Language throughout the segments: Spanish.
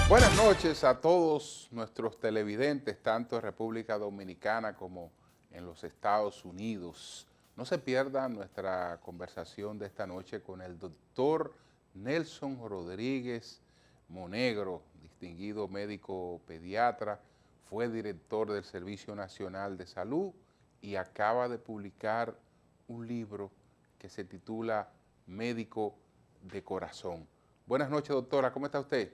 Buenas noches a todos nuestros televidentes, tanto en República Dominicana como en los Estados Unidos. No se pierdan nuestra conversación de esta noche con el doctor Nelson Rodríguez Monegro, distinguido médico pediatra, fue director del Servicio Nacional de Salud y acaba de publicar un libro que se titula Médico de Corazón. Buenas noches, doctora, ¿cómo está usted?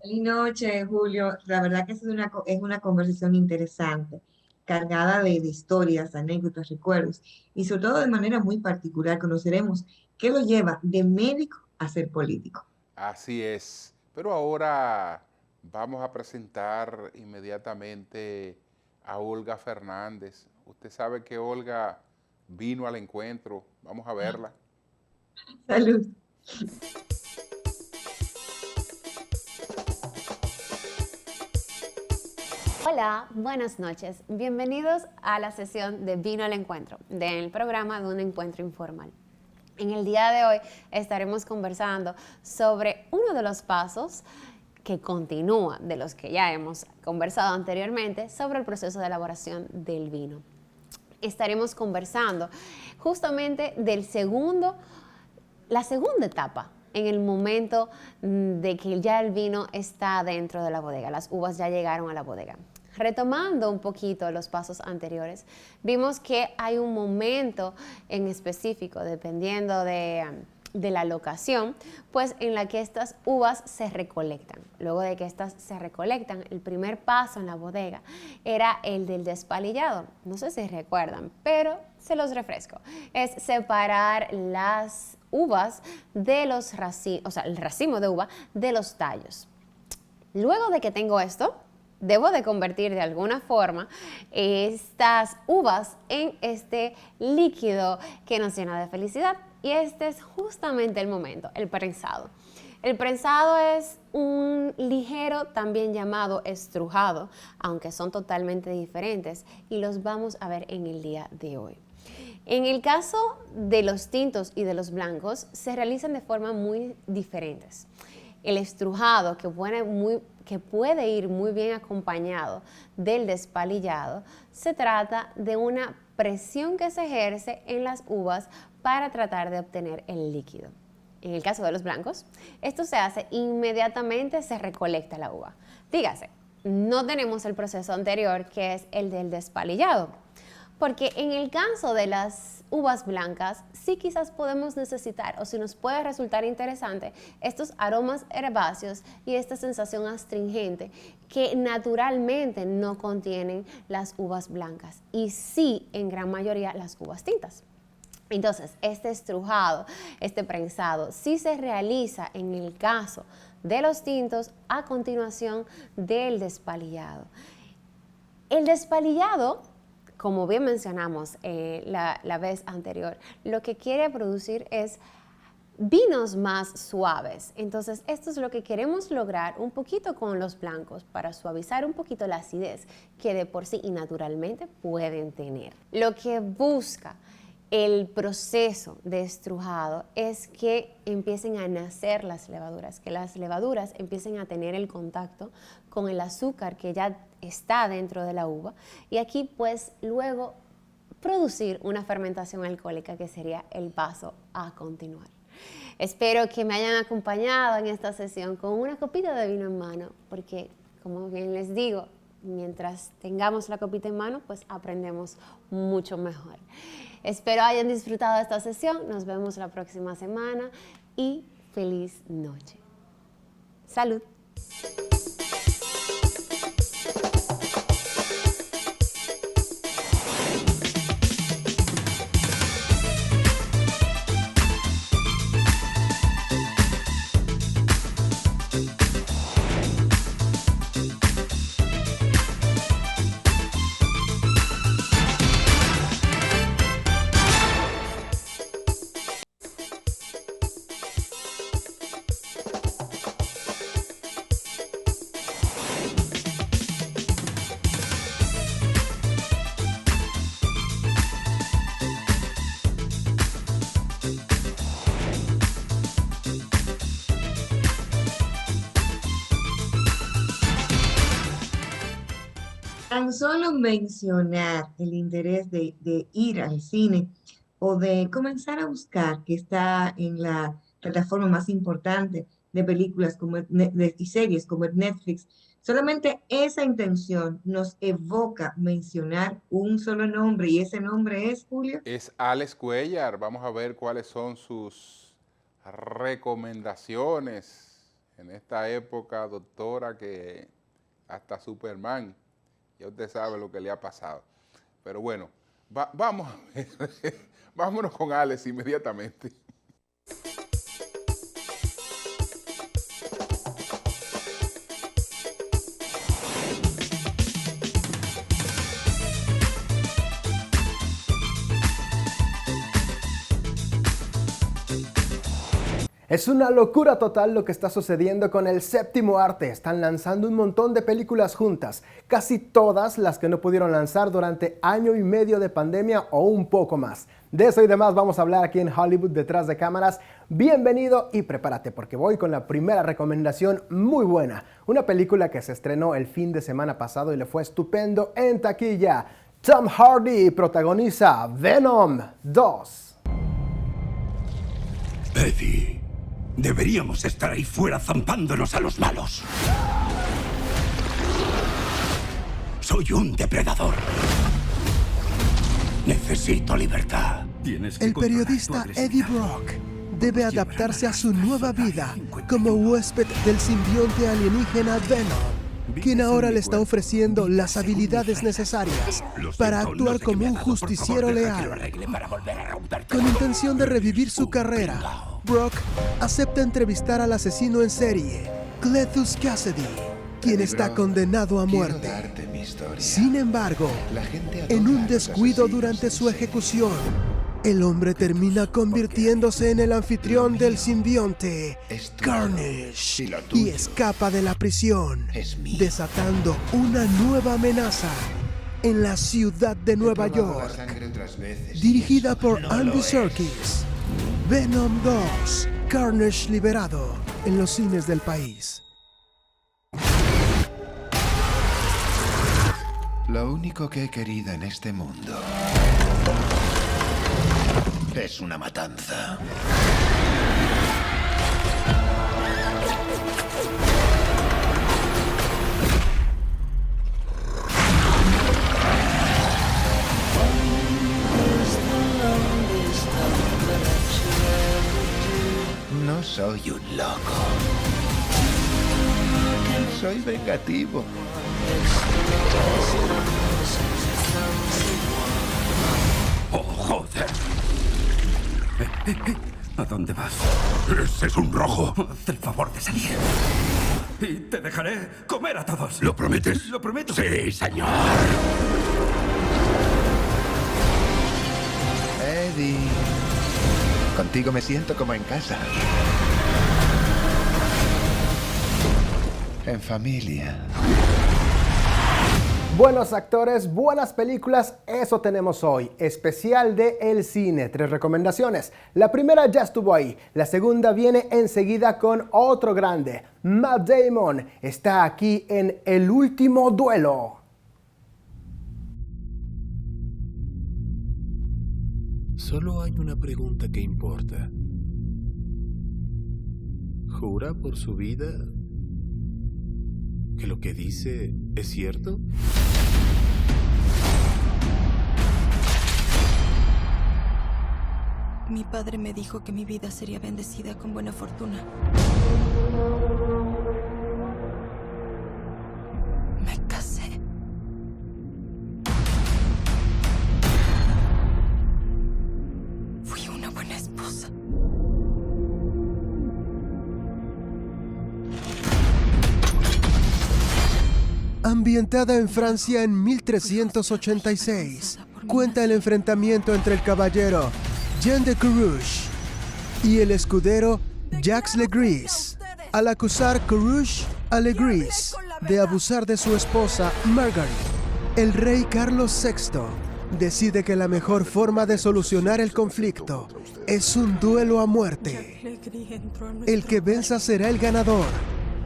Feliz noche, Julio. La verdad que es una conversación interesante, cargada de historias, anécdotas, recuerdos y sobre todo de manera muy particular conoceremos qué lo lleva de médico a ser político. Así es, pero ahora vamos a presentar inmediatamente a Olga Fernández. Usted sabe que Olga vino al encuentro, vamos a verla. Salud. Hola, buenas noches. Bienvenidos a la sesión de Vino al Encuentro, del programa de un encuentro informal. En el día de hoy estaremos conversando sobre uno de los pasos que continúa de los que ya hemos conversado anteriormente sobre el proceso de elaboración del vino. Estaremos conversando justamente la segunda etapa en el momento de que ya el vino está dentro de la bodega, las uvas ya llegaron a la bodega. Retomando un poquito los pasos anteriores, vimos que hay un momento en específico, dependiendo de la locación, pues en la que estas uvas se recolectan. Luego de que estas se recolectan, el primer paso en la bodega era el del despalillado. No sé si recuerdan, pero se los refresco. Es separar las uvas de los racimos, o sea, el racimo de uva de los tallos. Luego de que tengo esto, debo de convertir de alguna forma estas uvas en este líquido que nos llena de felicidad. Y este es justamente el momento, el prensado. El prensado es un ligero, también llamado estrujado, aunque son totalmente diferentes, y los vamos a ver en el día de hoy. En el caso de los tintos y de los blancos, se realizan de forma muy diferentes. El estrujado, que puede ir muy bien acompañado del despalillado, se trata de una presión que se ejerce en las uvas para tratar de obtener el líquido. En el caso de los blancos, esto se hace inmediatamente, se recolecta la uva. Dígase, no tenemos el proceso anterior, que es el del despalillado, porque en el caso de las uvas blancas, sí quizás podemos necesitar, o si nos puede resultar interesante, estos aromas herbáceos y esta sensación astringente que naturalmente no contienen las uvas blancas y sí en gran mayoría las uvas tintas. Entonces, este estrujado, este prensado, sí se realiza en el caso de los tintos a continuación del despalillado. El despalillado, como bien mencionamos la vez anterior, lo que quiere producir es vinos más suaves. Entonces, esto es lo que queremos lograr un poquito con los blancos para suavizar un poquito la acidez que de por sí y naturalmente pueden tener. Lo que busca el proceso de estrujado es que empiecen a nacer las levaduras, que las levaduras empiecen a tener el contacto con el azúcar que ya está dentro de la uva y aquí pues luego producir una fermentación alcohólica que sería el paso a continuar. Espero que me hayan acompañado en esta sesión con una copita de vino en mano porque como bien les digo, mientras tengamos la copita en mano pues aprendemos mucho mejor. Espero hayan disfrutado de esta sesión. Nos vemos la próxima semana y feliz noche. Salud. Tan solo mencionar el interés de ir al cine o de comenzar a buscar, que está en la plataforma más importante de películas y series como Netflix, solamente esa intención nos evoca mencionar un solo nombre, y ese nombre es, Julio. Es Alex Cuellar. Vamos a ver cuáles son sus recomendaciones en esta época, doctora, que hasta Superman, ya usted sabe lo que le ha pasado. Pero bueno, vamos a ver. Vámonos con Alex inmediatamente. Es una locura total lo que está sucediendo con el séptimo arte. Están lanzando un montón de películas juntas, casi todas las que no pudieron lanzar durante año y medio de pandemia o un poco más. De eso y demás vamos a hablar aquí en Hollywood Detrás de Cámaras. Bienvenido y prepárate porque voy con la primera recomendación muy buena. Una película que se estrenó el fin de semana pasado y le fue estupendo en taquilla. Tom Hardy protagoniza Venom 2. Eddie. Deberíamos estar ahí fuera zampándonos a los malos. Soy un depredador. Necesito libertad. El periodista Eddie Brock debe adaptarse a su nueva vida como huésped del simbionte alienígena Venom, quien ahora le está ofreciendo las habilidades necesarias para actuar como un justiciero leal. Con intención de revivir su carrera, Brock acepta entrevistar al asesino en serie, Cletus Cassidy, quien está condenado a muerte. Sin embargo, en un descuido durante su ejecución, el hombre termina convirtiéndose en el anfitrión del simbionte, Carnage, y escapa de la prisión, desatando una nueva amenaza en la ciudad de Nueva York. Dirigida por Andy Serkis, Venom 2, Carnage liberado en los cines del país. Lo único que he querido en este mundo es una matanza. No soy un loco. Soy vengativo. ¡Oh, joder! ¿A dónde vas? Ese es un rojo. Haz el favor de salir. Y te dejaré comer a todos. ¿Lo prometes? Lo prometo. Sí, señor. Eddie, contigo me siento como en casa. En familia. Buenos actores, buenas películas, eso tenemos hoy. Especial de El Cine, 3 recomendaciones. La primera ya estuvo ahí, la segunda viene enseguida con otro grande. Matt Damon está aquí en El Último Duelo. Solo hay una pregunta que importa. ¿Jura por su vida que lo que dice es cierto? Mi padre me dijo que mi vida sería bendecida con buena fortuna. Me casé. Fui una buena esposa. Ambientada en Francia en 1386, cuenta el enfrentamiento entre el caballero Jean de Carouge y el escudero Jacques Legris, al acusar Carouge a Legris de abusar de su esposa Marguerite. El rey Carlos VI decide que la mejor forma de solucionar el conflicto es un duelo a muerte. El que venza será el ganador.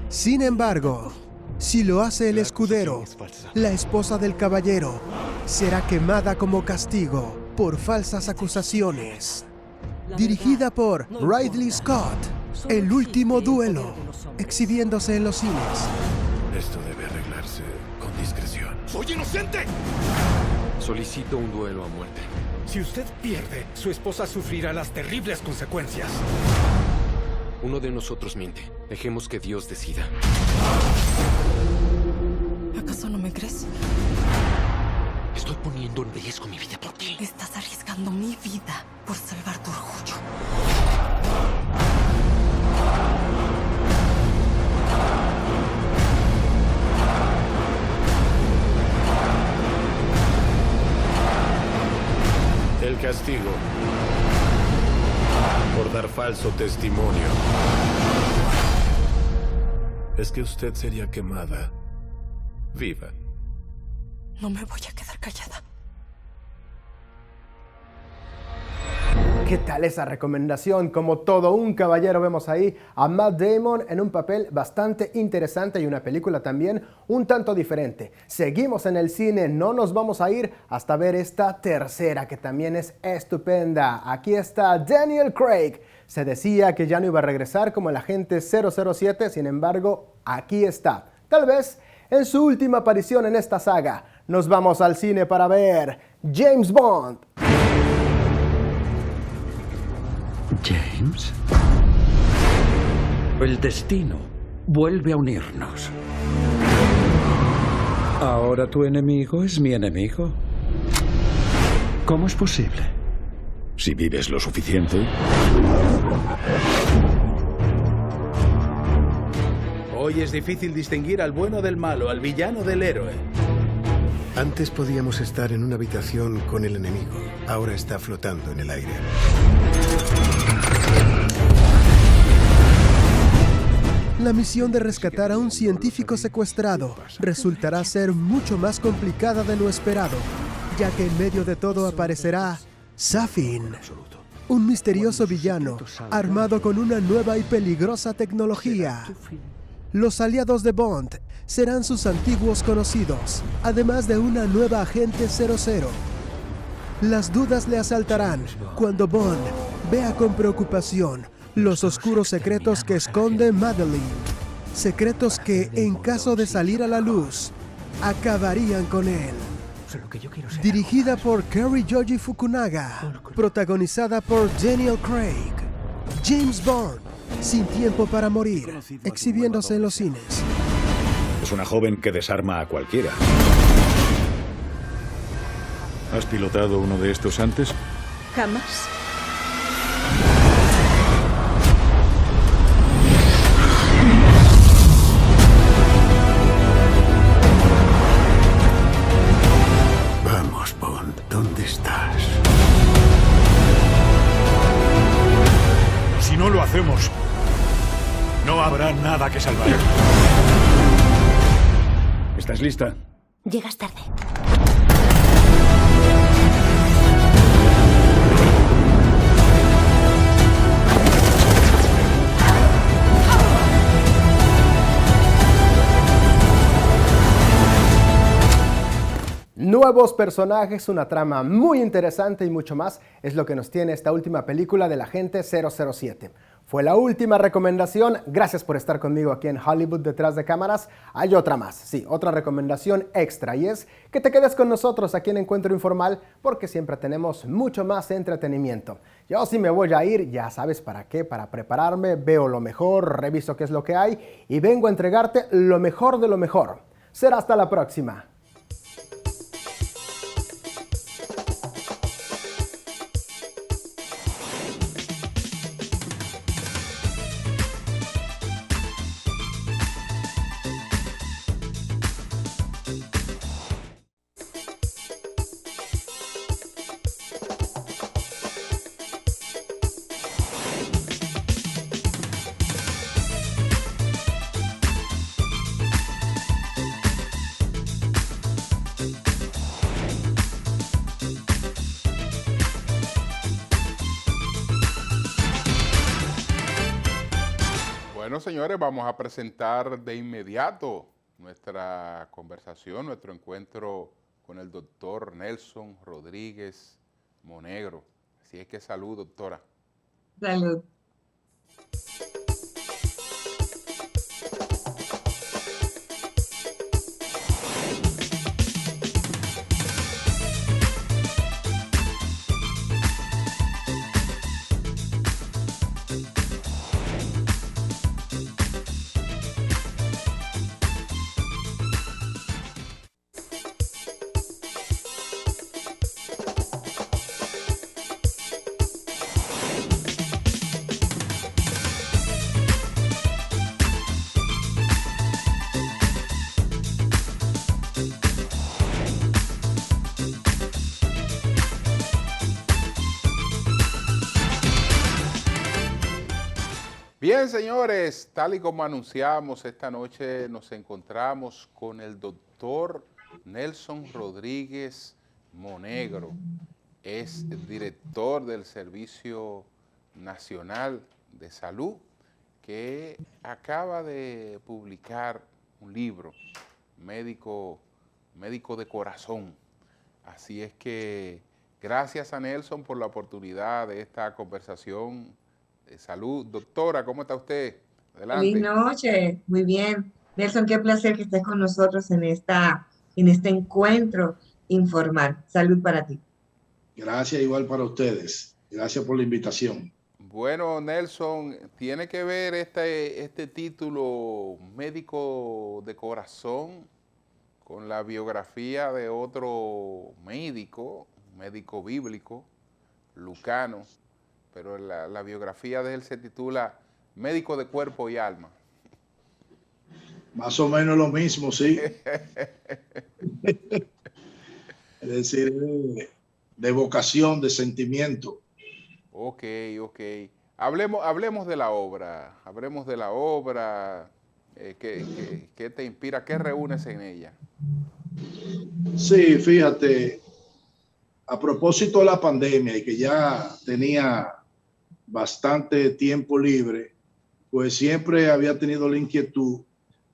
Sin embargo, Si lo hace el escudero, la esposa del caballero será quemada como castigo por falsas acusaciones. Dirigida por Ridley Scott, El último duelo, exhibiéndose en los cines. Esto debe arreglarse con discreción. ¡Soy inocente! Solicito un duelo a muerte. Si usted pierde, su esposa sufrirá las terribles consecuencias. Uno de nosotros miente. Dejemos que Dios decida. ¿Acaso no me crees? Estoy poniendo en riesgo mi vida por ti. Estás arriesgando mi vida por salvar tu orgullo. El castigo por dar falso testimonio es que usted sería quemada viva. No me voy a quedar callada. ¿Qué tal esa recomendación? Como todo un caballero vemos ahí a Matt Damon en un papel bastante interesante y una película también un tanto diferente. Seguimos en el cine, no nos vamos a ir hasta ver esta tercera que también es estupenda. Aquí está Daniel Craig. Se decía que ya no iba a regresar como el agente 007, sin embargo, aquí está. Tal vez en su última aparición en esta saga. Nos vamos al cine para ver James Bond. James, el destino vuelve a unirnos. Ahora tu enemigo es mi enemigo. ¿Cómo es posible? Si vives lo suficiente. Hoy es difícil distinguir al bueno del malo, al villano del héroe. Antes podíamos estar en una habitación con el enemigo. Ahora está flotando en el aire. La misión de rescatar a un científico secuestrado resultará ser mucho más complicada de lo esperado, ya que en medio de todo aparecerá Safin, un misterioso villano armado con una nueva y peligrosa tecnología. Los aliados de Bond serán sus antiguos conocidos, además de una nueva agente 00. Las dudas le asaltarán cuando Bond vea con preocupación los oscuros secretos que esconde Madeleine. Secretos que, en caso de salir a la luz, acabarían con él. Dirigida por Cary Joji Fukunaga, protagonizada por Daniel Craig. James Bond, Sin tiempo para morir, exhibiéndose en los cines. Es una joven que desarma a cualquiera. ¿Has pilotado uno de estos antes? Jamás. Vamos, Bond, ¿dónde estás? Si no lo hacemos, no habrá nada que salvar. ¿Estás lista? Llegas tarde. Nuevos personajes, una trama muy interesante y mucho más es lo que nos tiene esta última película del agente 007. Fue la última recomendación. Gracias por estar conmigo aquí en Hollywood Detrás de Cámaras. Hay otra más, sí, otra recomendación extra, y es que te quedes con nosotros aquí en Encuentro Informal porque siempre tenemos mucho más entretenimiento. Yo sí me voy a ir, ya sabes para qué, para prepararme, veo lo mejor, reviso qué es lo que hay y vengo a entregarte lo mejor de lo mejor. Será hasta la próxima. Bueno, señores, vamos a presentar de inmediato nuestra conversación, nuestro encuentro con el doctor Nelson Rodríguez Monegro. Así es que salud, doctora. Salud. Bien, señores, tal y como anunciamos, esta noche nos encontramos con el doctor Nelson Rodríguez Monegro. Es director del Servicio Nacional de Salud, que acaba de publicar un libro, Médico de Corazón. Así es que gracias a Nelson por la oportunidad de esta conversación. Salud, doctora, ¿cómo está usted? Adelante. Feliz noche, muy bien. Nelson, qué placer que estés con nosotros en este encuentro informal. Salud para ti. Gracias, igual para ustedes. Gracias por la invitación. Bueno, Nelson, tiene que ver este título, Médico de Corazón, con la biografía de otro médico bíblico, Lucano, pero la biografía de él se titula Médico de Cuerpo y Alma. Más o menos lo mismo, sí. Es decir, de vocación, de sentimiento. Ok. Hablemos de la obra. ¿Qué te inspira? ¿Qué reúnes en ella? Sí, fíjate, a propósito de la pandemia y que ya tenía bastante tiempo libre, pues siempre había tenido la inquietud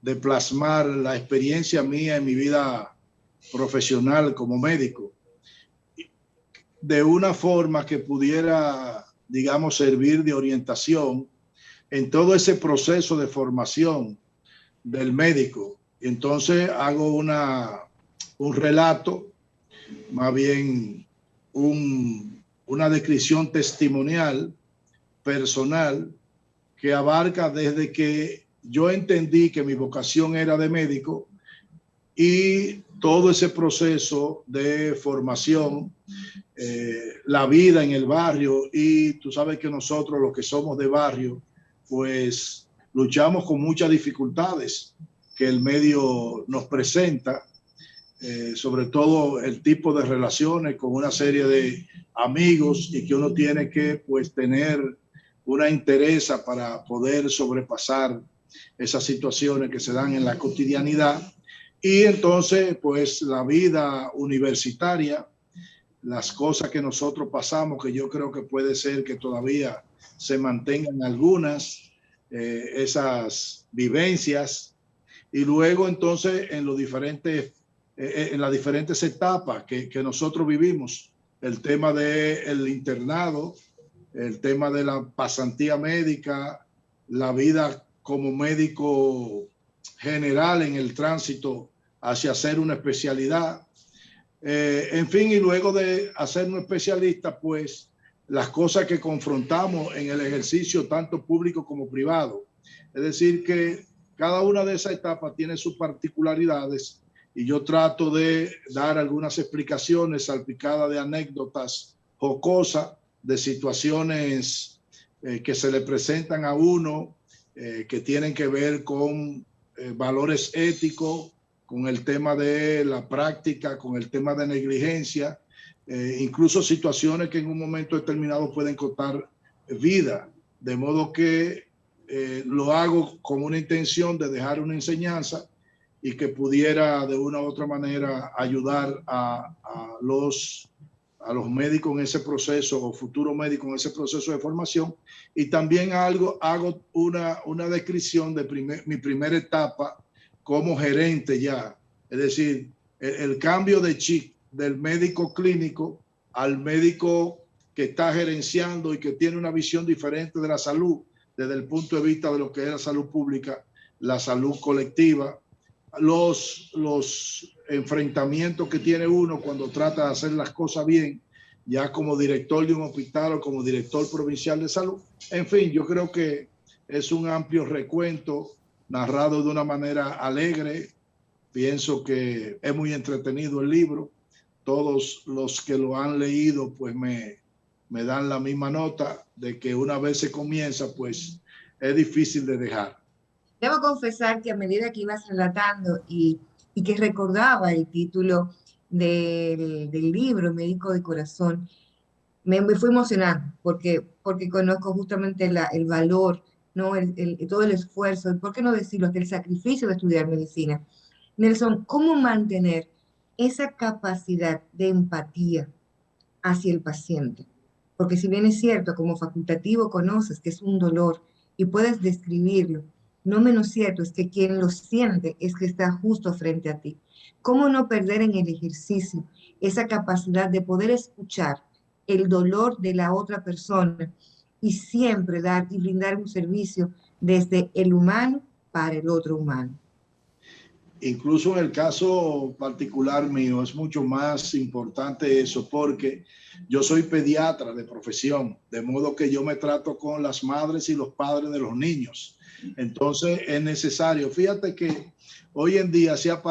de plasmar la experiencia mía en mi vida profesional como médico de una forma que pudiera, digamos, servir de orientación en todo ese proceso de formación del médico. Entonces hago un relato, más bien una descripción testimonial, personal, que abarca desde que yo entendí que mi vocación era de médico y todo ese proceso de formación, la vida en el barrio. Y tú sabes que nosotros, los que somos de barrio, pues luchamos con muchas dificultades que el medio nos presenta, sobre todo el tipo de relaciones con una serie de amigos, y que uno tiene que pues tener una entereza para poder sobrepasar esas situaciones que se dan en la cotidianidad. Y entonces pues la vida universitaria, las cosas que nosotros pasamos, que yo creo que puede ser que todavía se mantengan algunas, esas vivencias, y luego entonces en las diferentes etapas que nosotros vivimos, el tema del internado, el tema de la pasantía médica, la vida como médico general en el tránsito hacia hacer una especialidad, en fin, y luego de hacer un especialista, pues las cosas que confrontamos en el ejercicio tanto público como privado. Es decir, que cada una de esas etapas tiene sus particularidades, y yo trato de dar algunas explicaciones salpicadas de anécdotas jocosas, de situaciones que se le presentan a uno, que tienen que ver con valores éticos, con el tema de la práctica, con el tema de negligencia, incluso situaciones que en un momento determinado pueden costar vida, de modo que lo hago con una intención de dejar una enseñanza y que pudiera de una u otra manera ayudar a los médicos en ese proceso, o futuros médicos en ese proceso de formación. Y también hago una descripción de mi primera etapa como gerente ya. Es decir, el cambio de chip del médico clínico al médico que está gerenciando y que tiene una visión diferente de la salud desde el punto de vista de lo que es la salud pública, la salud colectiva, los enfrentamientos que tiene uno cuando trata de hacer las cosas bien, ya como director de un hospital o como director provincial de salud. En fin, yo creo que es un amplio recuento narrado de una manera alegre. Pienso que es muy entretenido el libro. Todos los que lo han leído pues me dan la misma nota de que una vez se comienza pues es difícil de dejar. Debo confesar que a medida que ibas relatando y que recordaba el título del libro, Médico de Corazón, me fui emocionando porque conozco justamente el valor, ¿no? Todo el esfuerzo, y por qué no decirlo, hasta el sacrificio de estudiar medicina. Nelson, ¿cómo mantener esa capacidad de empatía hacia el paciente? Porque si bien es cierto, como facultativo conoces que es un dolor y puedes describirlo, no menos cierto es que quien lo siente es que está justo frente a ti. ¿Cómo no perder en el ejercicio esa capacidad de poder escuchar el dolor de la otra persona y siempre dar y brindar un servicio desde el humano para el otro humano? Incluso en el caso particular mío es mucho más importante eso, porque yo soy pediatra de profesión, de modo que yo me trato con las madres y los padres de los niños. Entonces es necesario. Fíjate que hoy en día se ha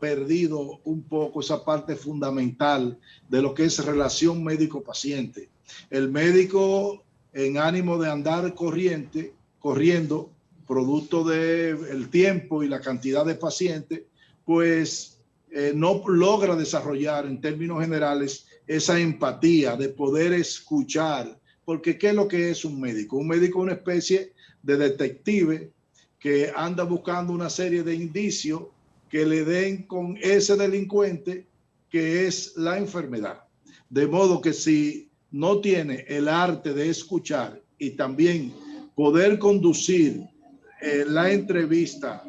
perdido un poco esa parte fundamental de lo que es relación médico-paciente. El médico, en ánimo de andar corriendo, producto del tiempo y la cantidad de pacientes, pues no logra desarrollar en términos generales esa empatía de poder escuchar. Porque ¿qué es lo que es un médico? Un médico es una especie de detective que anda buscando una serie de indicios que le den con ese delincuente que es la enfermedad. De modo que si no tiene el arte de escuchar y también poder conducir la entrevista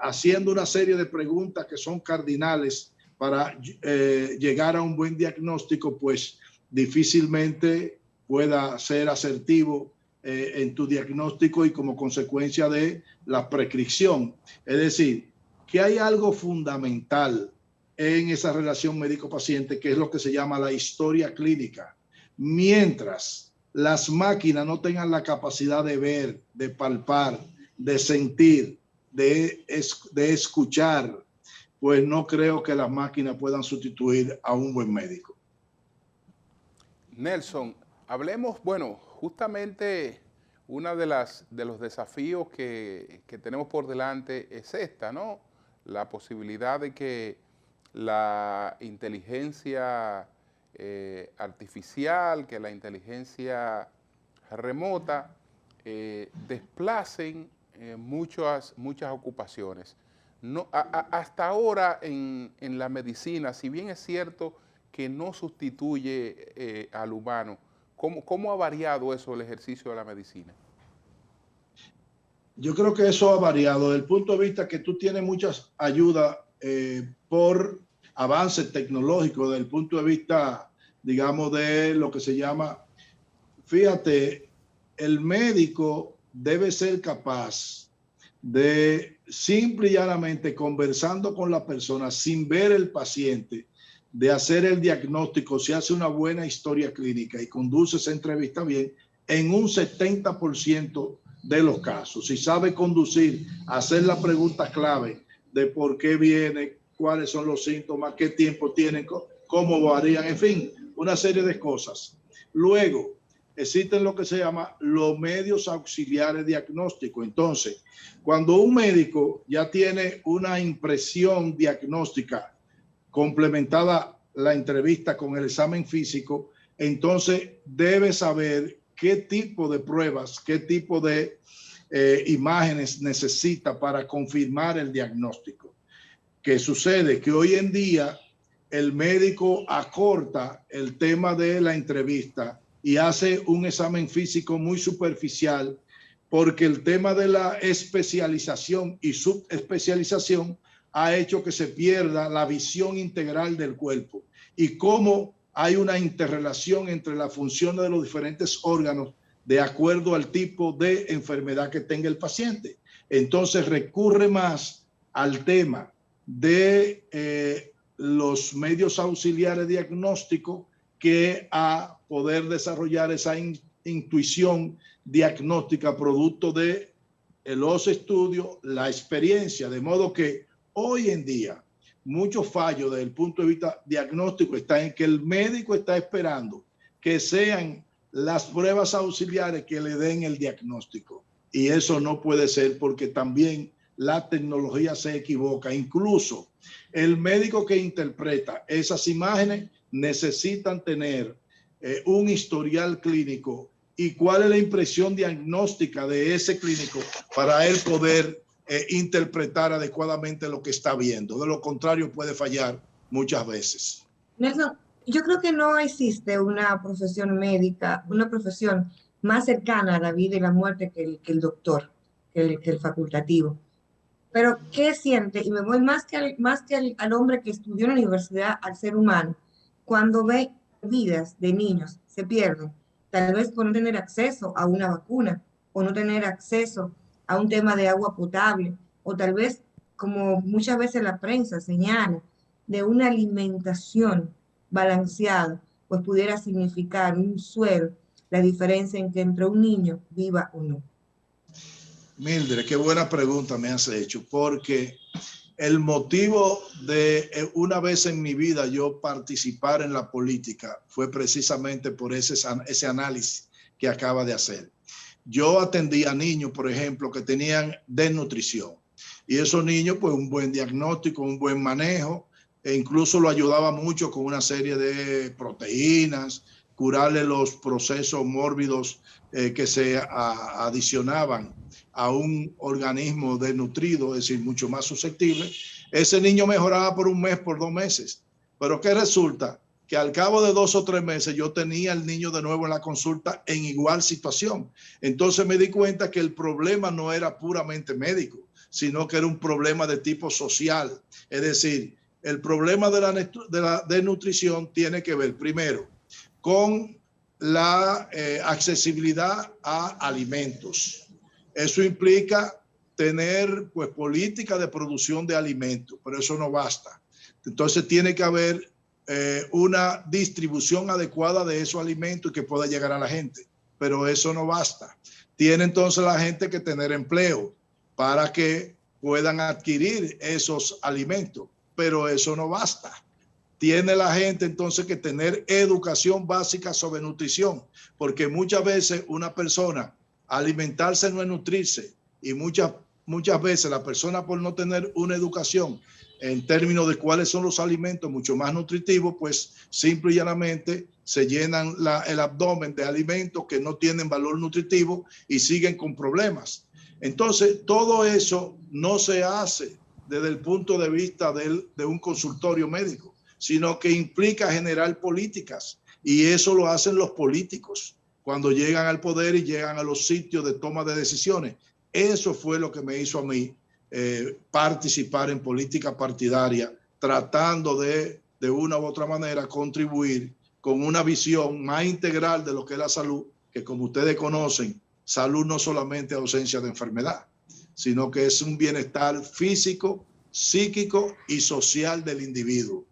haciendo una serie de preguntas que son cardinales para llegar a un buen diagnóstico, pues difícilmente pueda ser asertivo en tu diagnóstico y como consecuencia de la prescripción. Es decir, que hay algo fundamental en esa relación médico-paciente, que es lo que se llama la historia clínica. Mientras las máquinas no tengan la capacidad de ver, de palpar, de sentir, de escuchar, pues no creo que las máquinas puedan sustituir a un buen médico. Nelson, hablemos, bueno, justamente uno de los desafíos que tenemos por delante es esta, ¿no? La posibilidad de que la inteligencia artificial, que la inteligencia remota desplacen muchas ocupaciones. No, hasta ahora en la medicina, si bien es cierto que no sustituye al humano, ¿cómo ha variado eso el ejercicio de la medicina? Yo creo que eso ha variado desde el punto de vista que tú tienes muchas ayudas por avances tecnológicos, desde el punto de vista, digamos, de lo que se llama, fíjate, el médico debe ser capaz de simple y llanamente conversando con la persona sin ver el paciente, de hacer el diagnóstico, si hace una buena historia clínica y conduce esa entrevista bien, en un 70% de los casos. Si sabe conducir, hacer la pregunta clave de por qué viene, cuáles son los síntomas, qué tiempo tienen, cómo varían, en fin, una serie de cosas. Luego, existen lo que se llama los medios auxiliares diagnósticos. Entonces, cuando un médico ya tiene una impresión diagnóstica complementada la entrevista con el examen físico, entonces debe saber qué tipo de pruebas, qué tipo de imágenes necesita para confirmar el diagnóstico. ¿Qué sucede? Que hoy en día el médico acorta el tema de la entrevista y hace un examen físico muy superficial porque el tema de la especialización y subespecialización ha hecho que se pierda la visión integral del cuerpo y cómo hay una interrelación entre las funciones de los diferentes órganos de acuerdo al tipo de enfermedad que tenga el paciente. Entonces recurre más al tema de los medios auxiliares diagnósticos que a poder desarrollar esa intuición diagnóstica producto de los estudios, la experiencia, de modo que hoy en día muchos fallos desde el punto de vista diagnóstico están en que el médico está esperando que sean las pruebas auxiliares que le den el diagnóstico. Y eso no puede ser porque también la tecnología se equivoca. Incluso el médico que interpreta esas imágenes necesitan tener un historial clínico y cuál es la impresión diagnóstica de ese clínico para él poder interpretar adecuadamente lo que está viendo. De lo contrario puede fallar muchas veces. Nelson, yo creo que no existe una profesión médica, una profesión más cercana a la vida y la muerte que el doctor, que el facultativo. Pero, ¿qué siente? Y me voy más que al hombre que estudió en la universidad, al ser humano, cuando ve vidas de niños se pierden, tal vez por no tener acceso a una vacuna, o no tener acceso a un tema de agua potable, o tal vez, como muchas veces la prensa señala, de una alimentación balanceada, pues pudiera significar un suero la diferencia en que entre un niño viva o no. Mildred, qué buena pregunta me has hecho, porque el motivo de una vez en mi vida yo participar en la política fue precisamente por ese análisis que acaba de hacer. Yo atendía a niños, por ejemplo, que tenían desnutrición y esos niños, pues un buen diagnóstico, un buen manejo, e incluso lo ayudaba mucho con una serie de proteínas, curarle los procesos mórbidos que se adicionaban a un organismo desnutrido, es decir, mucho más susceptible. Ese niño mejoraba por un mes, por 2 meses. Pero ¿qué resulta? Que al cabo de 2 o 3 meses yo tenía al niño de nuevo en la consulta en igual situación. Entonces me di cuenta que el problema no era puramente médico, sino que era un problema de tipo social. Es decir, el problema de la desnutrición tiene que ver primero con la accesibilidad a alimentos. Eso implica tener pues política de producción de alimentos, pero eso no basta. Entonces tiene que haber una distribución adecuada de esos alimentos y que pueda llegar a la gente, pero eso no basta. Tiene entonces la gente que tener empleo para que puedan adquirir esos alimentos, pero eso no basta. Tiene la gente entonces que tener educación básica sobre nutrición, porque muchas veces una persona alimentarse no es nutrirse y muchas veces la persona por no tener una educación en términos de cuáles son los alimentos mucho más nutritivos, pues simple y llanamente se llenan el abdomen de alimentos que no tienen valor nutritivo y siguen con problemas. Entonces todo eso no se hace desde el punto de vista de un consultorio médico, sino que implica generar políticas y eso lo hacen los políticos cuando llegan al poder y llegan a los sitios de toma de decisiones. Eso fue lo que me hizo a mí participar en política partidaria, tratando de una u otra manera contribuir con una visión más integral de lo que es la salud, que como ustedes conocen, salud no solamente ausencia de enfermedad, sino que es un bienestar físico, psíquico y social del individuo.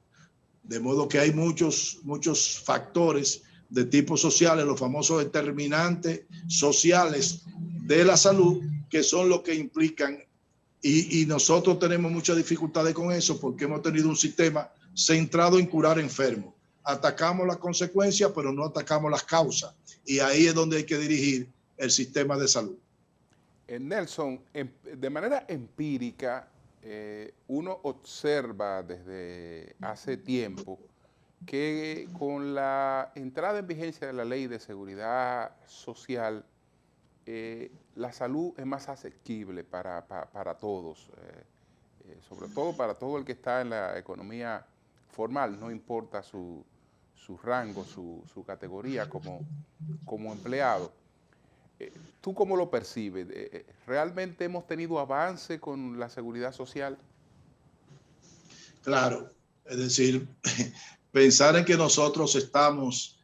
De modo que hay muchos factores de tipo sociales, los famosos determinantes sociales de la salud, que son los que implican, y nosotros tenemos muchas dificultades con eso porque hemos tenido un sistema centrado en curar enfermos. Atacamos las consecuencias, pero no atacamos las causas. Y ahí es donde hay que dirigir el sistema de salud. Nelson, de manera empírica, uno observa desde hace tiempo que con la entrada en vigencia de la Ley de Seguridad Social, la salud es más asequible para todos, sobre todo para todo el que está en la economía formal, no importa su rango, su categoría como empleado. ¿Tú cómo lo percibes? ¿Realmente hemos tenido avance con la seguridad social? Claro, es decir, pensar en que nosotros estamos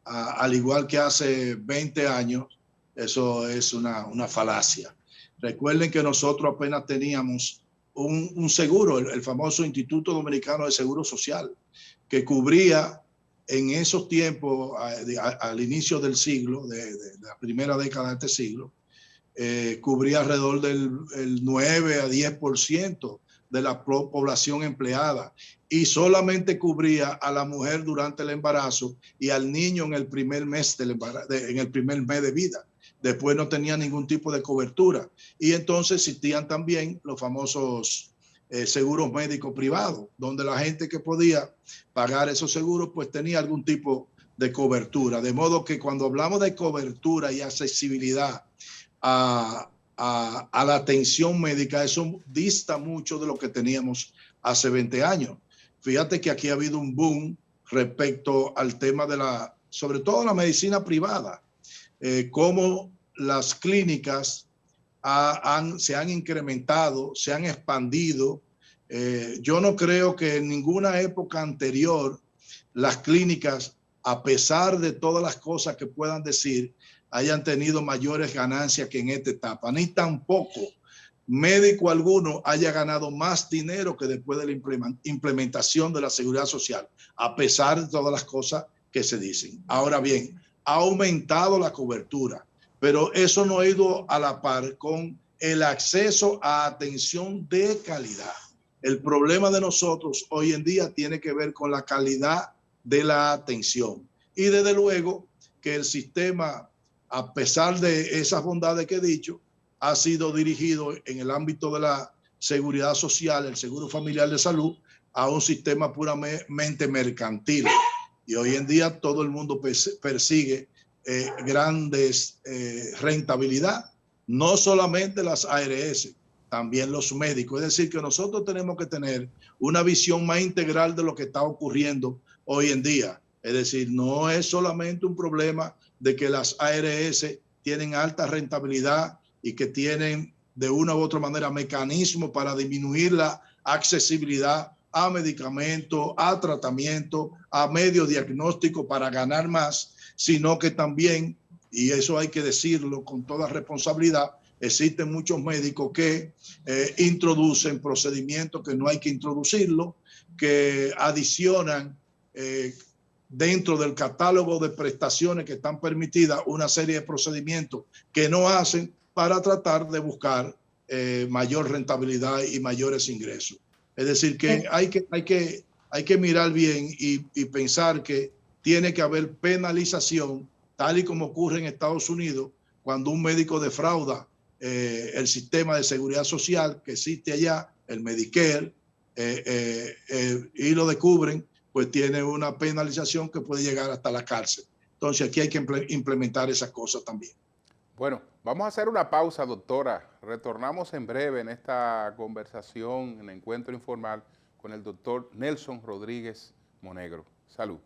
al igual que hace 20 años, eso es una falacia. Recuerden que nosotros apenas teníamos un seguro, el famoso Instituto Dominicano de Seguro Social, que cubría en esos tiempos, al inicio del siglo, de la primera década de este siglo, cubría alrededor del 9 a 10% de la población empleada y solamente cubría a la mujer durante el embarazo y al niño en el primer mes de vida. Después no tenía ningún tipo de cobertura. Y entonces existían también los famosos seguros médicos privados, donde la gente que podía pagar esos seguros pues tenía algún tipo de cobertura. De modo que cuando hablamos de cobertura y accesibilidad a la atención médica, eso dista mucho de lo que teníamos hace 20 años. Fíjate que aquí ha habido un boom respecto al tema de sobre todo la medicina privada, cómo las clínicas se han incrementado, se han expandido. Yo no creo que en ninguna época anterior las clínicas, a pesar de todas las cosas que puedan decir, hayan tenido mayores ganancias que en esta etapa, ni tampoco médico alguno haya ganado más dinero que después de la implementación de la seguridad social, a pesar de todas las cosas que se dicen. Ahora bien, ha aumentado la cobertura, pero eso no ha ido a la par con el acceso a atención de calidad. El problema de nosotros hoy en día tiene que ver con la calidad de la atención. Y desde luego que el sistema, a pesar de esas bondades que he dicho, ha sido dirigido en el ámbito de la seguridad social, el seguro familiar de salud, a un sistema puramente mercantil. Y hoy en día todo el mundo persigue grandes rentabilidad, no solamente las ARS, también los médicos. Es decir, que nosotros tenemos que tener una visión más integral de lo que está ocurriendo hoy en día. Es decir, no es solamente un problema de que las ARS tienen alta rentabilidad y que tienen de una u otra manera mecanismos para disminuir la accesibilidad a medicamentos, a tratamiento, a medios diagnósticos para ganar más, sino que también, y eso hay que decirlo con toda responsabilidad, existen muchos médicos que introducen procedimientos que no hay que introducirlo, que adicionan dentro del catálogo de prestaciones que están permitidas una serie de procedimientos que no hacen para tratar de buscar mayor rentabilidad y mayores ingresos. Es decir, que hay que mirar bien y pensar que tiene que haber penalización, tal y como ocurre en Estados Unidos, cuando un médico defrauda el sistema de seguridad social que existe allá, el Medicare, y lo descubren, pues tiene una penalización que puede llegar hasta la cárcel. Entonces aquí hay que implementar esas cosas también. Bueno, vamos a hacer una pausa, doctora. Retornamos en breve en esta conversación, en encuentro informal, con el doctor Nelson Rodríguez Monegro. Salud.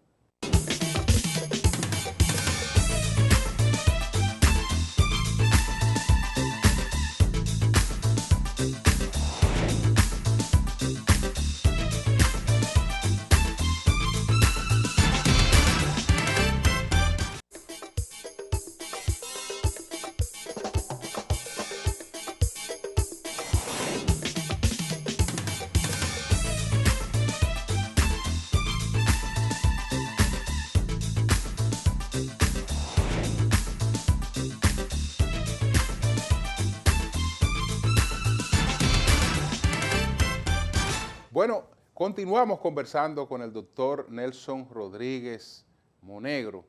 Bueno, continuamos conversando con el doctor Nelson Rodríguez Monegro.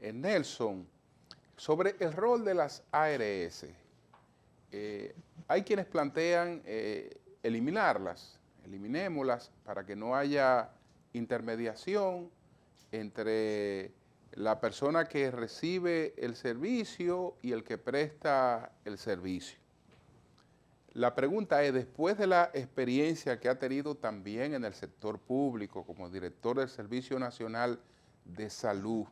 Nelson, sobre el rol de las ARS, hay quienes plantean eliminémoslas para que no haya intermediación entre la persona que recibe el servicio y el que presta el servicio. La pregunta es, después de la experiencia que ha tenido también en el sector público como director del Servicio Nacional de Salud,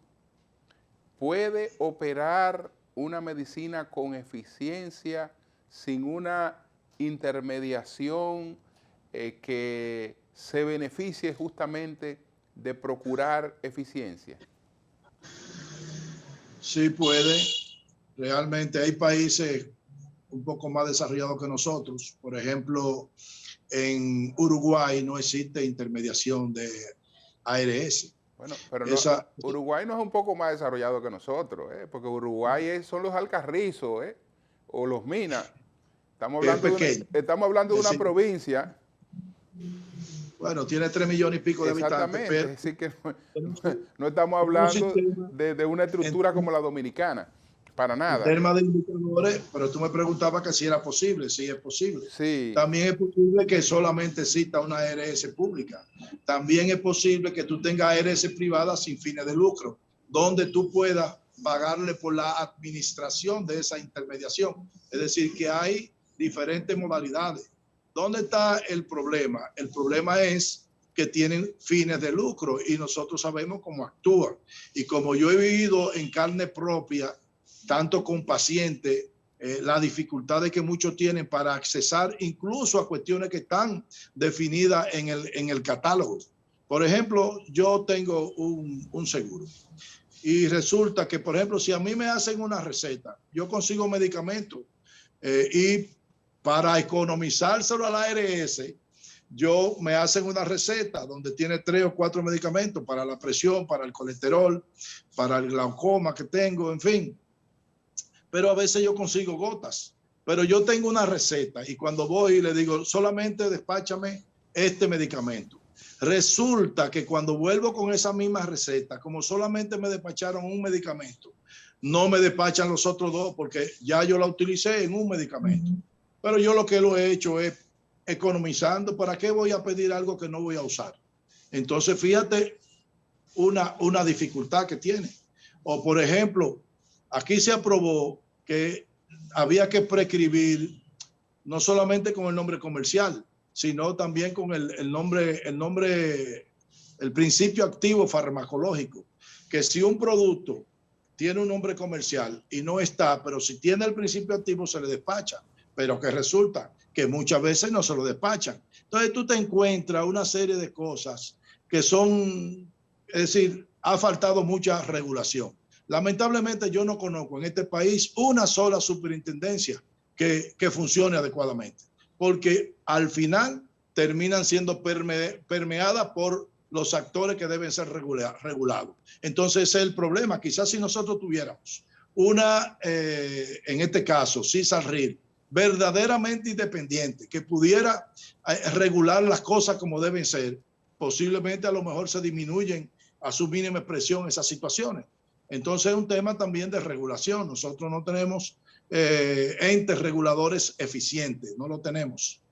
¿puede operar una medicina con eficiencia, sin una intermediación que se beneficie justamente de procurar eficiencia? Sí puede. Realmente hay países un poco más desarrollados que nosotros. Por ejemplo, en Uruguay no existe intermediación de ARS. Bueno, pero no, Uruguay no es un poco más desarrollado que nosotros, porque Uruguay son los Alcarrizos, o los Minas. Estamos hablando de una provincia. Bueno, tiene 3 millones y pico de habitantes. Exactamente, así que no estamos hablando de una estructura como la dominicana, para nada. En temas de indicadores, pero tú me preguntabas que si era posible. Sí, es posible. Sí. También es posible que solamente exista una ARS pública. También es posible que tú tengas ARS privadas sin fines de lucro, donde tú puedas pagarle por la administración de esa intermediación. Es decir, que hay diferentes modalidades. ¿Dónde está el problema? El problema es que tienen fines de lucro y nosotros sabemos cómo actúan. Y como yo he vivido en carne propia, tanto con pacientes, las dificultades que muchos tienen para accesar incluso a cuestiones que están definidas en el catálogo. Por ejemplo, yo tengo un seguro y resulta que, por ejemplo, si a mí me hacen una receta, yo consigo medicamentos y para economizárselo a la ARS, yo me hacen una receta donde tiene 3 o 4 medicamentos para la presión, para el colesterol, para el glaucoma que tengo, en fin. Pero a veces yo consigo gotas, pero yo tengo una receta y cuando voy le digo, solamente despáchame este medicamento. Resulta que cuando vuelvo con esa misma receta, como solamente me despacharon un medicamento, no me despachan los otros 2 porque ya yo la utilicé en un medicamento. Pero yo lo que lo he hecho es economizando. ¿Para qué voy a pedir algo que no voy a usar? Entonces, fíjate una dificultad que tiene. O, por ejemplo, aquí se aprobó que había que prescribir no solamente con el nombre comercial, sino también con el principio activo farmacológico. Que si un producto tiene un nombre comercial y no está, pero si tiene el principio activo se le despacha. Pero que resulta que muchas veces no se lo despachan. Entonces tú te encuentras una serie de cosas que son, es decir, ha faltado mucha regulación. Lamentablemente yo no conozco en este país una sola superintendencia que funcione adecuadamente, porque al final terminan siendo permeadas por los actores que deben ser regulados. Entonces ese es el problema. Quizás si nosotros tuviéramos una, en este caso, CISARRIL, verdaderamente independiente, que pudiera regular las cosas como deben ser, posiblemente a lo mejor se disminuyen a su mínima expresión esas situaciones. Entonces es un tema también de regulación. Nosotros no tenemos entes reguladores eficientes, no lo tenemos.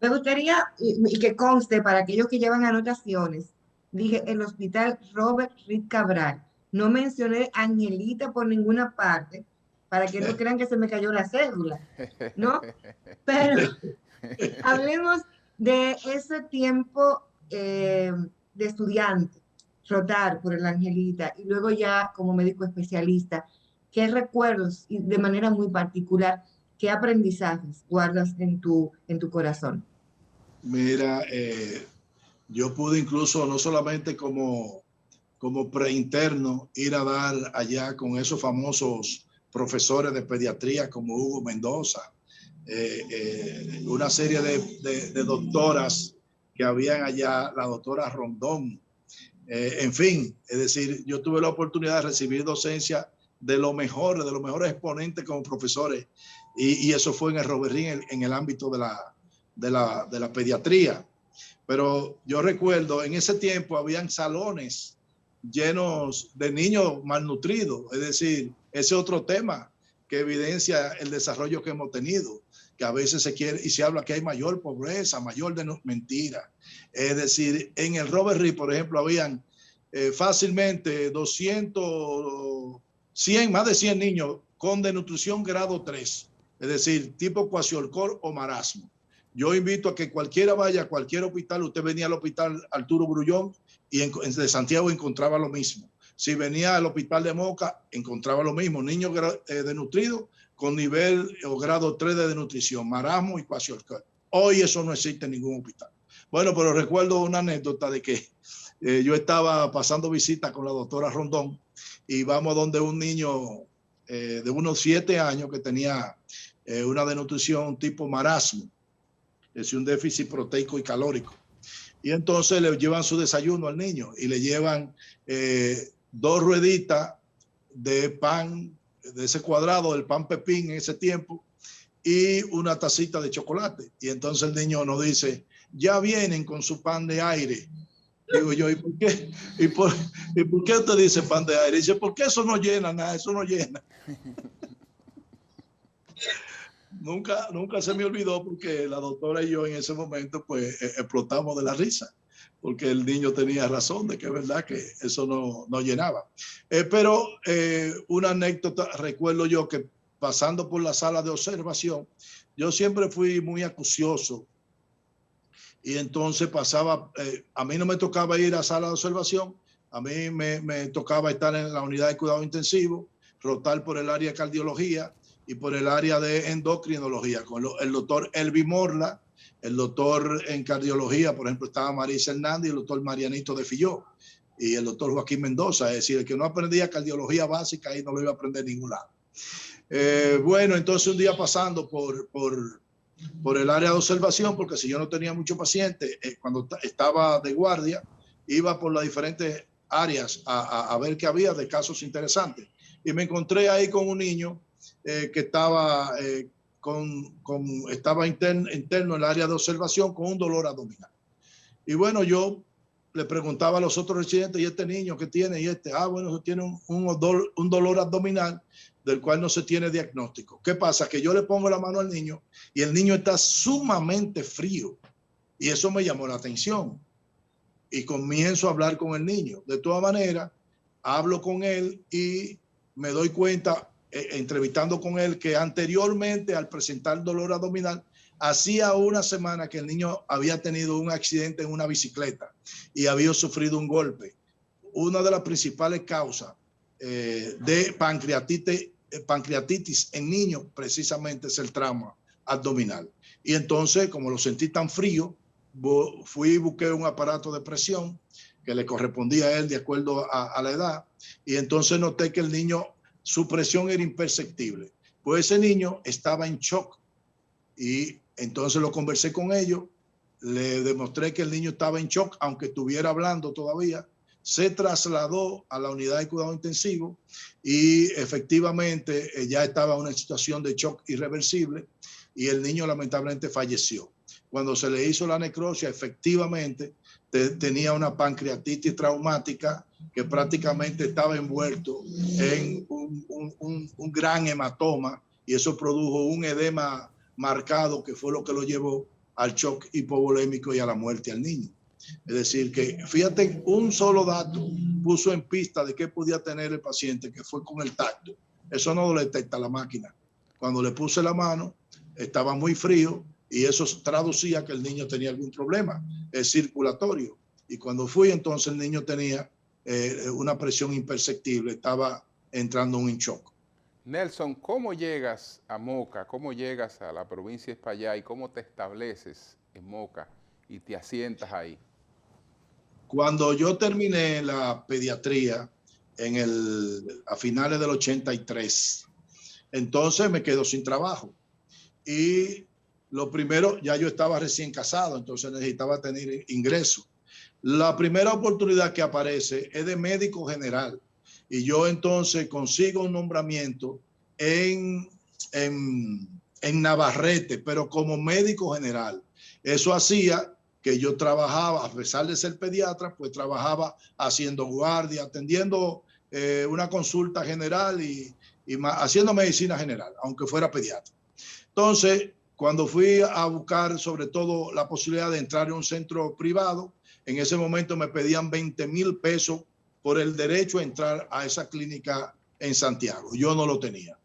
Me gustaría, y que conste para aquellos que llevan anotaciones, dije el hospital Robert Reed Cabral. No mencioné Angelita por ninguna parte, para que no crean que se me cayó la cédula, ¿no? Pero hablemos de ese tiempo de estudiante, rotar por el Angelita, y luego ya como médico especialista, ¿qué recuerdos, y de manera muy particular, qué aprendizajes guardas en tu corazón? Mira, yo pude incluso, no solamente como preinterno, ir a dar allá con esos famosos profesores de pediatría como Hugo Mendoza, una serie de doctoras que habían allá, la doctora Rondón, en fin, es decir, yo tuve la oportunidad de recibir docencia de los mejores exponentes como profesores, y eso fue en el Robert Reed, en el ámbito de la pediatría. Pero yo recuerdo, en ese tiempo habían salones llenos de niños malnutridos, es decir, ese otro tema que evidencia el desarrollo que hemos tenido, que a veces se quiere y se habla que hay mayor pobreza, mayor mentira. Es decir, en el Robert Reed, por ejemplo, habían fácilmente 100, más de 100 niños con desnutrición grado 3, es decir, tipo cuasiolcor o marasmo. Yo invito a que cualquiera vaya a cualquier hospital. Usted venía al hospital Arturo Grullón y de Santiago encontraba lo mismo. Si venía al hospital de Moca, encontraba lo mismo, niños desnutridos con nivel o grado 3 de desnutrición, marasmo y kwashiorkor. Hoy eso no existe en ningún hospital. Bueno, pero recuerdo una anécdota de que yo estaba pasando visita con la doctora Rondón y vamos donde un niño de unos 7 años que tenía una desnutrición tipo marasmo, es decir, un déficit proteico y calórico. Y entonces le llevan su desayuno al niño y le llevan 2 rueditas de pan, de ese cuadrado, del pan pepín en ese tiempo, y una tacita de chocolate. Y entonces el niño nos dice, ya vienen con su pan de aire. Digo yo, ¿y por qué? ¿Y por qué usted dice pan de aire? Dice, porque eso no llena nada, eso no llena. Nunca se me olvidó porque la doctora y yo en ese momento pues explotamos de la risa, porque el niño tenía razón de que es verdad que eso no llenaba. Pero una anécdota, recuerdo yo que pasando por la sala de observación, yo siempre fui muy acucioso y entonces pasaba, a mí no me tocaba ir a sala de observación, a mí me tocaba estar en la unidad de cuidado intensivo, rotar por el área de cardiología y por el área de endocrinología, con el doctor Elvi Morla, el doctor en cardiología, por ejemplo, estaba Marisa Hernández y el doctor Marianito de Filló y el doctor Joaquín Mendoza, es decir, el que no aprendía cardiología básica ahí no lo iba a aprender en ningún lado. Bueno, entonces un día pasando por el área de observación, porque si yo no tenía muchos pacientes, cuando estaba de guardia, iba por las diferentes áreas a ver qué había de casos interesantes. Y me encontré ahí con un niño que estaba, estaba interno en el área de observación con un dolor abdominal. Y bueno, yo le preguntaba a los otros residentes, ¿y este niño qué tiene? Y bueno, tiene un dolor abdominal del cual no se tiene diagnóstico. ¿Qué pasa? Que yo le pongo la mano al niño y el niño está sumamente frío. Y eso me llamó la atención. Y comienzo a hablar con el niño. De todas maneras, hablo con él y me doy cuenta, entrevistando con él, que anteriormente al presentar dolor abdominal, hacía una semana que el niño había tenido un accidente en una bicicleta y había sufrido un golpe. Una de las principales causas de pancreatitis en niños precisamente es el trauma abdominal. Y entonces, como lo sentí tan frío, fui y busqué un aparato de presión que le correspondía a él de acuerdo a la edad, y entonces noté que el niño, su presión era imperceptible. Pues ese niño estaba en shock y entonces lo conversé con ellos, le demostré que el niño estaba en shock, aunque estuviera hablando todavía. Se trasladó a la unidad de cuidado intensivo y efectivamente ya estaba en una situación de shock irreversible y el niño lamentablemente falleció. Cuando se le hizo la necropsia, efectivamente tenía una pancreatitis traumática que prácticamente estaba envuelto en un gran hematoma y eso produjo un edema marcado que fue lo que lo llevó al shock hipovolémico y a la muerte al niño. Es decir, que fíjate, un solo dato puso en pista de qué podía tener el paciente, que fue con el tacto. Eso no lo detecta la máquina. Cuando le puse la mano, estaba muy frío y eso traducía que el niño tenía algún problema circulatorio. Y cuando fui, entonces el niño tenía una presión imperceptible, estaba entrando en un shock. Nelson, ¿cómo llegas a Moca? ¿Cómo llegas a la provincia de Espaillat y cómo te estableces en Moca y te asientas ahí? Cuando yo terminé la pediatría a finales del 83, entonces me quedo sin trabajo. Y lo primero, ya yo estaba recién casado, entonces necesitaba tener ingresos. La primera oportunidad que aparece es de médico general. Y yo entonces consigo un nombramiento en Navarrete, pero como médico general. Eso hacía que yo trabajaba, a pesar de ser pediatra, pues trabajaba haciendo guardia, atendiendo una consulta general y haciendo medicina general, aunque fuera pediatra. Entonces, cuando fui a buscar sobre todo la posibilidad de entrar en un centro privado, en ese momento me pedían 20,000 pesos por el derecho a entrar a esa clínica en Santiago. Yo no lo tenía.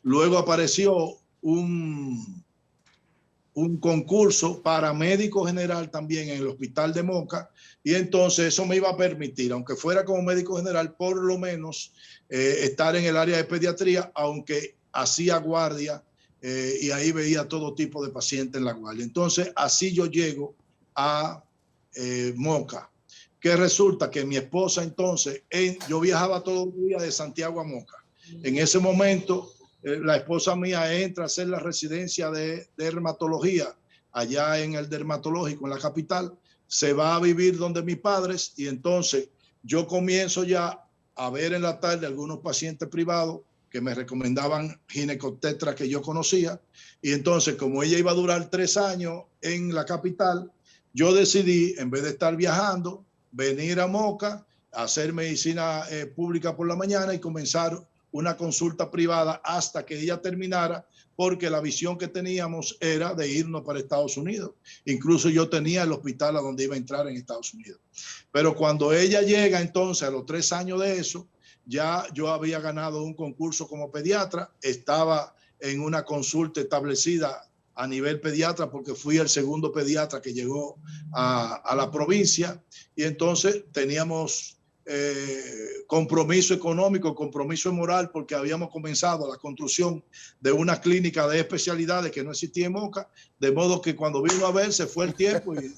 Luego apareció un un concurso para médico general también en el hospital de Moca, y entonces eso me iba a permitir, aunque fuera como médico general, por lo menos estar en el área de pediatría, aunque hacía guardia y ahí veía todo tipo de pacientes en la guardia. Entonces así yo llego a Moca, que resulta que mi esposa entonces, yo viajaba todos los días de Santiago a Moca. En ese momento la esposa mía entra a hacer la residencia de dermatología allá en el dermatológico en la capital, se va a vivir donde mis padres, y entonces yo comienzo ya a ver en la tarde algunos pacientes privados que me recomendaban ginecobstetras que yo conocía, y entonces como ella iba a durar 3 años en la capital, yo decidí, en vez de estar viajando, venir a Moca, hacer medicina pública por la mañana y comenzar una consulta privada hasta que ella terminara, porque la visión que teníamos era de irnos para Estados Unidos. Incluso yo tenía el hospital a donde iba a entrar en Estados Unidos. Pero cuando ella llega entonces, a los 3 años de eso, ya yo había ganado un concurso como pediatra, estaba en una consulta establecida a nivel pediatra, porque fui el segundo pediatra que llegó a la provincia, y entonces teníamos compromiso económico, compromiso moral, porque habíamos comenzado la construcción de una clínica de especialidades que no existía en Moca, de modo que cuando vino a ver se fue el tiempo y...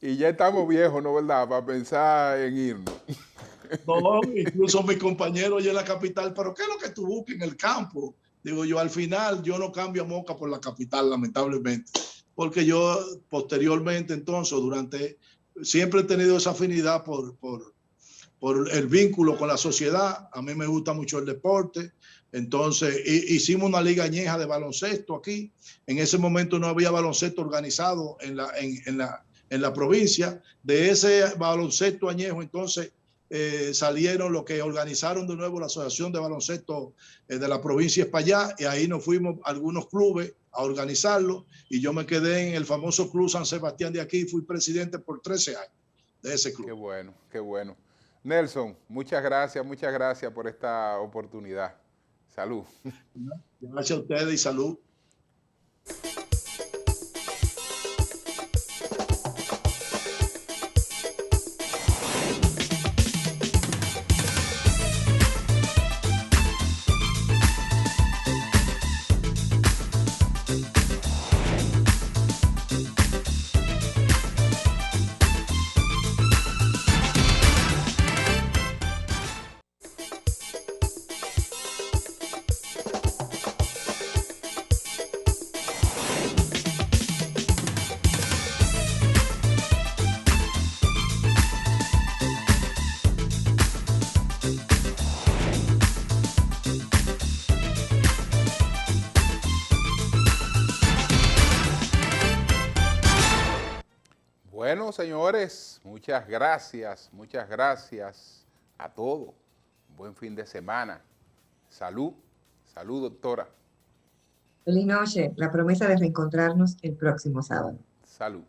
Y ya estamos viejos, ¿no, verdad? Para pensar en irnos. No, incluso mis compañeros ya en la capital, pero ¿qué es lo que tú buscas en el campo? Digo yo, al final yo no cambio a Moca por la capital, lamentablemente, porque yo posteriormente, entonces, siempre he tenido esa afinidad por el vínculo con la sociedad. A mí me gusta mucho el deporte. Entonces hicimos una liga añeja de baloncesto aquí. En ese momento no había baloncesto organizado en la provincia. De ese baloncesto añejo, entonces salieron los que organizaron de nuevo la Asociación de Baloncesto de la provincia Espaillá, y ahí nos fuimos algunos clubes a organizarlo, y yo me quedé en el famoso Club San Sebastián de aquí, fui presidente por 13 años de ese club. Qué bueno, qué bueno. Nelson, muchas gracias por esta oportunidad. Salud. Gracias a ustedes y salud. Bueno, señores, muchas gracias a todos. Buen fin de semana. Salud, doctora. Feliz noche, la promesa de reencontrarnos el próximo sábado. Salud.